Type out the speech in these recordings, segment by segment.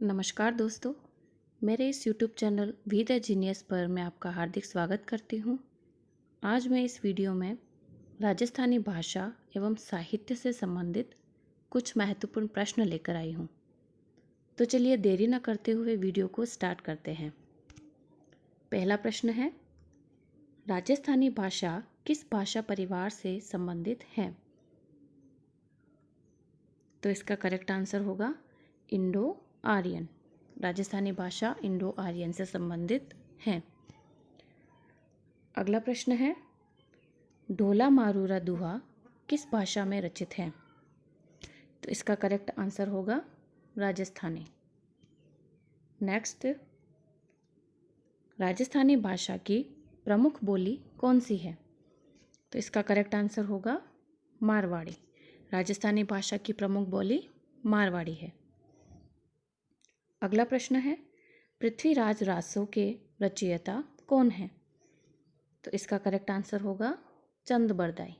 नमस्कार दोस्तों, मेरे इस YouTube channel we the genius पर मैं आपका हार्दिक स्वागत करती हूँ। आज मैं इस वीडियो में राजस्थानी भाषा एवं साहित्य से संबंधित कुछ महत्वपूर्ण प्रश्न लेकर आई हूँ। तो चलिए देरी न करते हुए वीडियो को स्टार्ट करते हैं। पहला प्रश्न है, राजस्थानी भाषा किस भाषा परिवार से संबंधित है? तो इसका करेक्ट आंसर होगा इंडो आर्यन। राजस्थानी भाषा इंडो आर्यन से संबंधित है। अगला प्रश्न है, ढोला मारूरा दुहा किस भाषा में रचित है? तो इसका करेक्ट आंसर होगा राजस्थानी। नेक्स्ट, राजस्थानी भाषा की प्रमुख बोली कौन सी है? तो इसका करेक्ट आंसर होगा मारवाड़ी। राजस्थानी भाषा की प्रमुख बोली मारवाड़ी है। अगला प्रश्न है, पृथ्वीराज रासो के रचयिता कौन है? तो इसका करेक्ट आंसर होगा चंद बरदाई।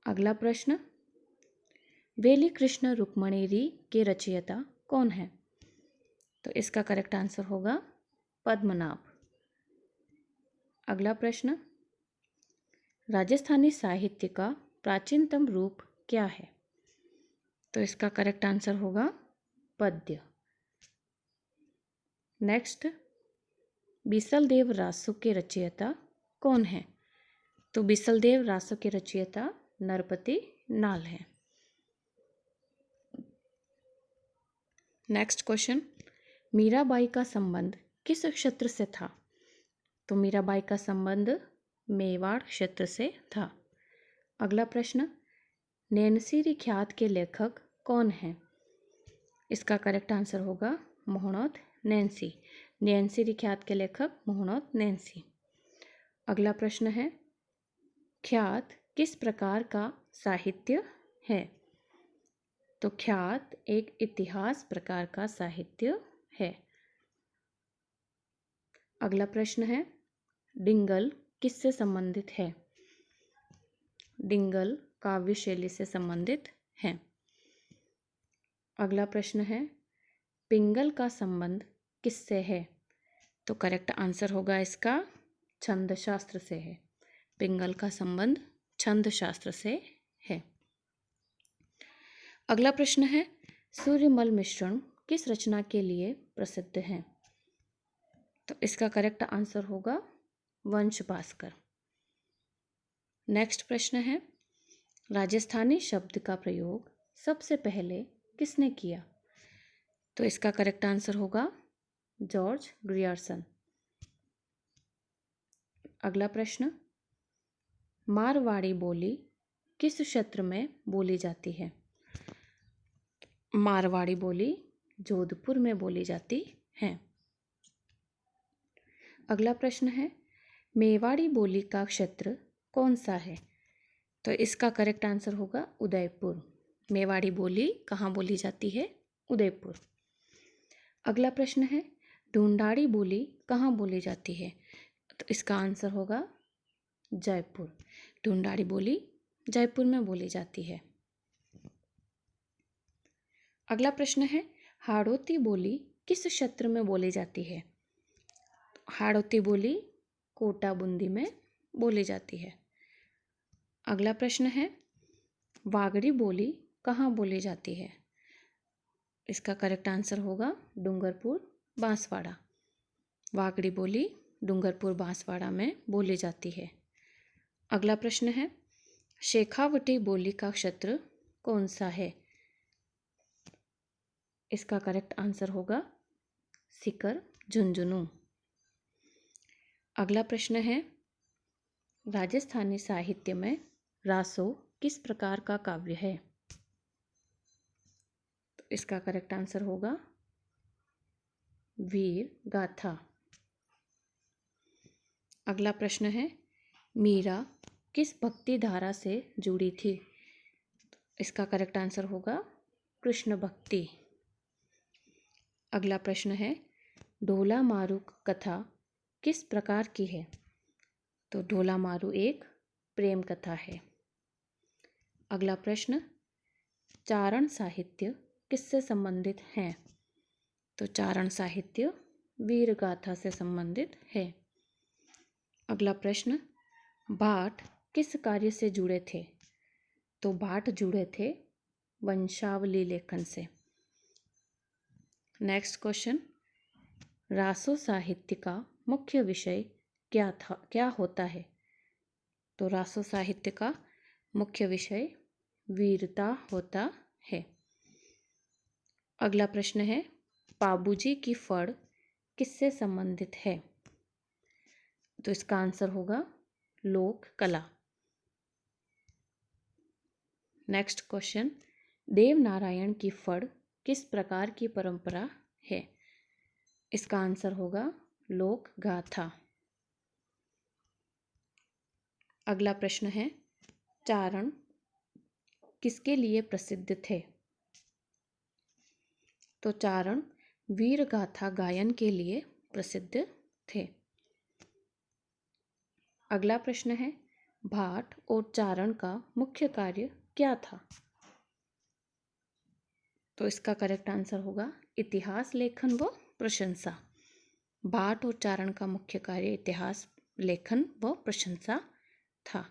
अगला प्रश्न, वेली कृष्ण रुक्मणीरी के रचयिता कौन है? तो इसका करेक्ट आंसर होगा पद्मनाभ। अगला प्रश्न, राजस्थानी साहित्य का प्राचीनतम रूप क्या है? तो इसका करेक्ट आंसर होगा पद्य। नेक्स्ट, बीसलदेव रासो के रचयिता कौन है? तो बीसलदेव रासो के रचयिता नरपति नाल हैं। नेक्स्ट क्वेश्चन, मीराबाई का संबंध किस क्षेत्र से था? तो मीराबाई का संबंध मेवाड़ क्षेत्र से था। अगला प्रश्न, नैनसी ख्यात के लेखक कौन हैं? इसका करेक्ट आंसर होगा मोहनोद नैन्सी। नैनसी ख्यात के लेखक मोहनोद नैन्सी। अगला प्रश्न है, ख्यात किस प्रकार का साहित्य है? तो ख्यात एक इतिहास प्रकार का साहित्य है। अगला प्रश्न है, डिंगल किससे संबंधित है? डिंगल काव्य शैली से संबंधित है। अगला प्रश्न है, पिंगल का संबंध किससे है? तो करेक्ट आंसर होगा इसका छंद शास्त्र से है। पिंगल का संबंध छंद शास्त्र से है। अगला प्रश्न है, सूर्यमल मिश्रण किस रचना के लिए प्रसिद्ध है? तो इसका करेक्ट आंसर होगा वंश भास्कर। नेक्स्ट प्रश्न है, राजस्थानी शब्द का प्रयोग सबसे पहले किसने किया? तो इसका करेक्ट आंसर होगा जॉर्ज ग्रियर्सन। अगला प्रश्न, मारवाड़ी बोली किस क्षेत्र में बोली जाती है? मारवाड़ी बोली जोधपुर में बोली जाती है। अगला प्रश्न है, मेवाड़ी बोली का क्षेत्र कौन सा है? तो इसका करेक्ट आंसर होगा उदयपुर। मेवाड़ी बोली कहाँ बोली जाती है? उदयपुर। अगला प्रश्न है, ढूंढाड़ी बोली कहाँ बोली जाती है? तो इसका आंसर होगा जयपुर। ढूंढाड़ी बोली जयपुर में बोली जाती है। अगला प्रश्न है, हाड़ौती बोली किस क्षेत्र में बोली जाती है? हाड़ौती बोली कोटा बूंदी में बोली जाती है। अगला प्रश्न है, वागड़ी बोली कहाँ बोली जाती है? इसका करेक्ट आंसर होगा डूंगरपुर बांसवाड़ा। वागड़ी बोली डूंगरपुर बांसवाड़ा में बोली जाती है। अगला प्रश्न है, शेखावटी बोली का क्षेत्र कौन सा है? इसका करेक्ट आंसर होगा सीकर झुंझुनू। अगला प्रश्न है, राजस्थानी साहित्य में रासो किस प्रकार का काव्य है? तो इसका करेक्ट आंसर होगा वीर गाथा। अगला प्रश्न है, मीरा किस भक्ति धारा से जुड़ी थी? इसका करेक्ट आंसर होगा कृष्ण भक्ति। अगला प्रश्न है, ढोला मारू कथा किस प्रकार की है? तो ढोला मारू एक प्रेम कथा है। अगला प्रश्न, चारण साहित्य किससे संबंधित हैं? तो चारण साहित्य वीर गाथा से संबंधित है। अगला प्रश्न, भाट किस कार्य से जुड़े थे? तो भाट जुड़े थे वंशावली लेखन से। नेक्स्ट क्वेश्चन, रासो साहित्य का मुख्य विषय क्या होता है? तो रासो साहित्य का मुख्य विषय वीरता होता है। अगला प्रश्न है, पाबूजी की फड़ किससे संबंधित है? तो इसका आंसर होगा लोक कला। नेक्स्ट क्वेश्चन, देवनारायण की फड़ किस प्रकार की परंपरा है? इसका आंसर होगा लोक गाथा। अगला प्रश्न है, चारण किसके लिए प्रसिद्ध थे? तो चारण वीर गाथा गायन के लिए प्रसिद्ध थे। अगला प्रश्न है, भाट और चारण का मुख्य कार्य क्या था? तो इसका करेक्ट आंसर होगा इतिहास लेखन व प्रशंसा। भाट और चारण का मुख्य कार्य इतिहास लेखन व प्रशंसा था।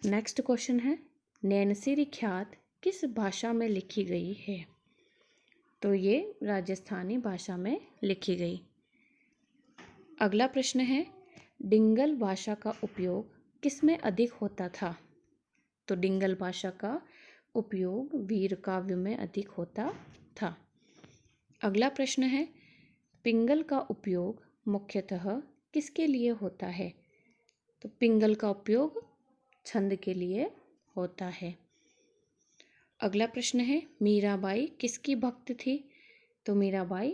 नेक्स्ट क्वेश्चन है, नैनसिरी ख्यात किस भाषा में लिखी गई है? तो ये राजस्थानी भाषा में लिखी गई। अगला प्रश्न है, डिंगल भाषा का उपयोग किसमें अधिक होता था? तो डिंगल भाषा का उपयोग वीर काव्य में अधिक होता था। अगला प्रश्न है, पिंगल का उपयोग मुख्यतः किसके लिए होता है? तो पिंगल का उपयोग छंद के लिए होता है। अगला प्रश्न है, मीराबाई किसकी भक्त थी? तो मीराबाई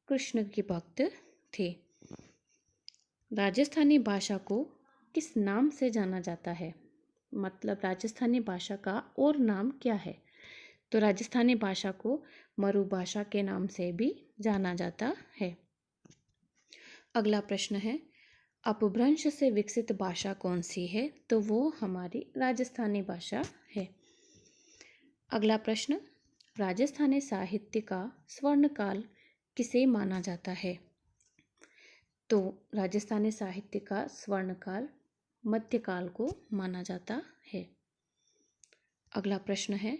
कृष्ण की भक्त थी। राजस्थानी भाषा को किस नाम से जाना जाता है? मतलब राजस्थानी भाषा का और नाम क्या है? तो राजस्थानी भाषा को मरु भाषा के नाम से भी जाना जाता है। अगला प्रश्न है, अपभ्रंश से विकसित भाषा कौन सी है? तो वो हमारी राजस्थानी भाषा है। अगला प्रश्न, राजस्थानी साहित्य का स्वर्णकाल किसे माना जाता है? तो राजस्थानी साहित्य का स्वर्णकाल मध्यकाल को माना जाता है। अगला प्रश्न है,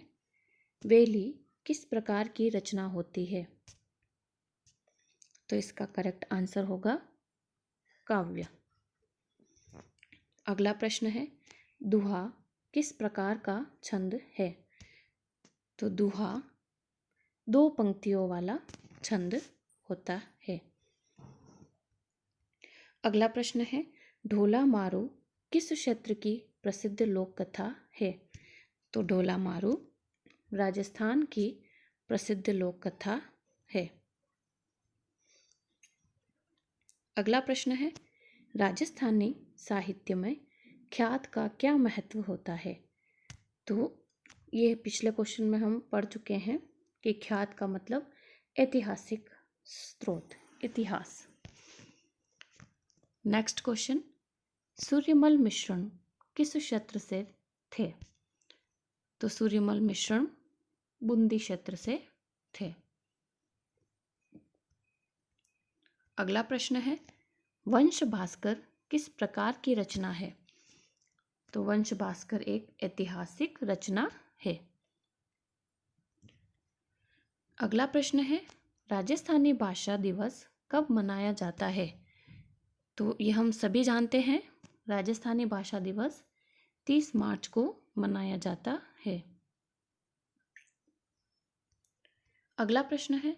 वेली किस प्रकार की रचना होती है? तो इसका करेक्ट आंसर होगा काव्य। अगला प्रश्न है, दुहा किस प्रकार का छंद है? तो दुहा 2 पंक्तियों वाला छंद होता है। अगला प्रश्न है, ढोला मारू किस क्षेत्र की प्रसिद्ध लोक कथा है? तो ढोला मारू राजस्थान की प्रसिद्ध लोक कथा है। अगला प्रश्न है, राजस्थानी साहित्य में ख्यात का क्या महत्व होता है? तो ये पिछले क्वेश्चन में हम पढ़ चुके हैं कि ख्यात का मतलब ऐतिहासिक स्रोत, इतिहास। नेक्स्ट क्वेश्चन, सूर्यमल मिश्रण किस क्षेत्र से थे? तो सूर्यमल मिश्रण बूंदी क्षेत्र से थे। अगला प्रश्न है, वंश भास्कर किस प्रकार की रचना है? तो वंश भास्कर एक ऐतिहासिक रचना है। अगला प्रश्न है, राजस्थानी भाषा दिवस कब मनाया जाता है? तो ये हम सभी जानते हैं, राजस्थानी भाषा दिवस 30 मार्च को मनाया जाता है। अगला प्रश्न है,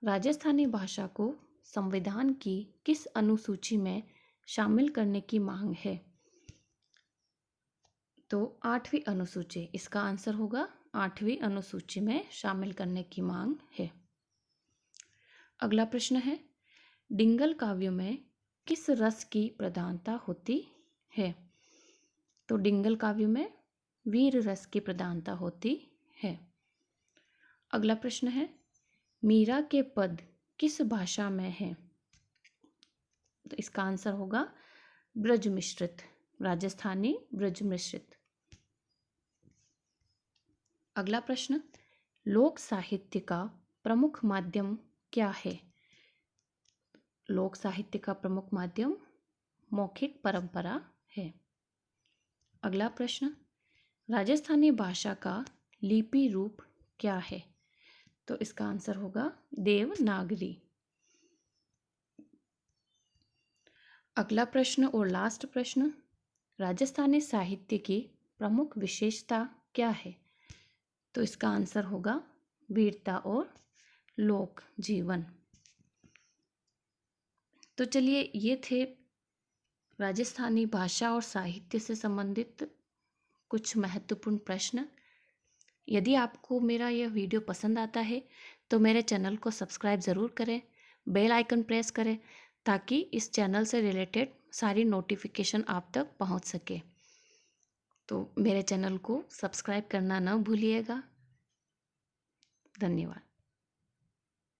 राजस्थानी भाषा को संविधान की किस अनुसूची में शामिल करने की मांग है? तो 8वीं अनुसूची, इसका आंसर होगा 8वीं अनुसूची में शामिल करने की मांग है। अगला प्रश्न है, डिंगल काव्य में किस रस की प्रधानता होती है? तो डिंगल काव्य में वीर रस की प्रधानता होती है। अगला प्रश्न है, मीरा के पद किस भाषा में है? तो इसका आंसर होगा ब्रज मिश्रित, राजस्थानी ब्रज मिश्रित। अगला प्रश्न, लोक साहित्य का प्रमुख माध्यम क्या है? लोक साहित्य का प्रमुख माध्यम मौखिक परंपरा है। अगला प्रश्न, राजस्थानी भाषा का लिपि रूप क्या है? तो इसका आंसर होगा देवनागरी। अगला प्रश्न और लास्ट प्रश्न, राजस्थानी साहित्य की प्रमुख विशेषता क्या है? तो इसका आंसर होगा वीरता और लोक जीवन। तो चलिए, ये थे राजस्थानी भाषा और साहित्य से संबंधित कुछ महत्वपूर्ण प्रश्न। यदि आपको मेरा यह वीडियो पसंद आता है तो मेरे चैनल को सब्सक्राइब ज़रूर करें, बेल आइकन प्रेस करें ताकि इस चैनल से रिलेटेड सारी नोटिफिकेशन आप तक पहुंच सके। तो मेरे चैनल को सब्सक्राइब करना न भूलिएगा। धन्यवाद।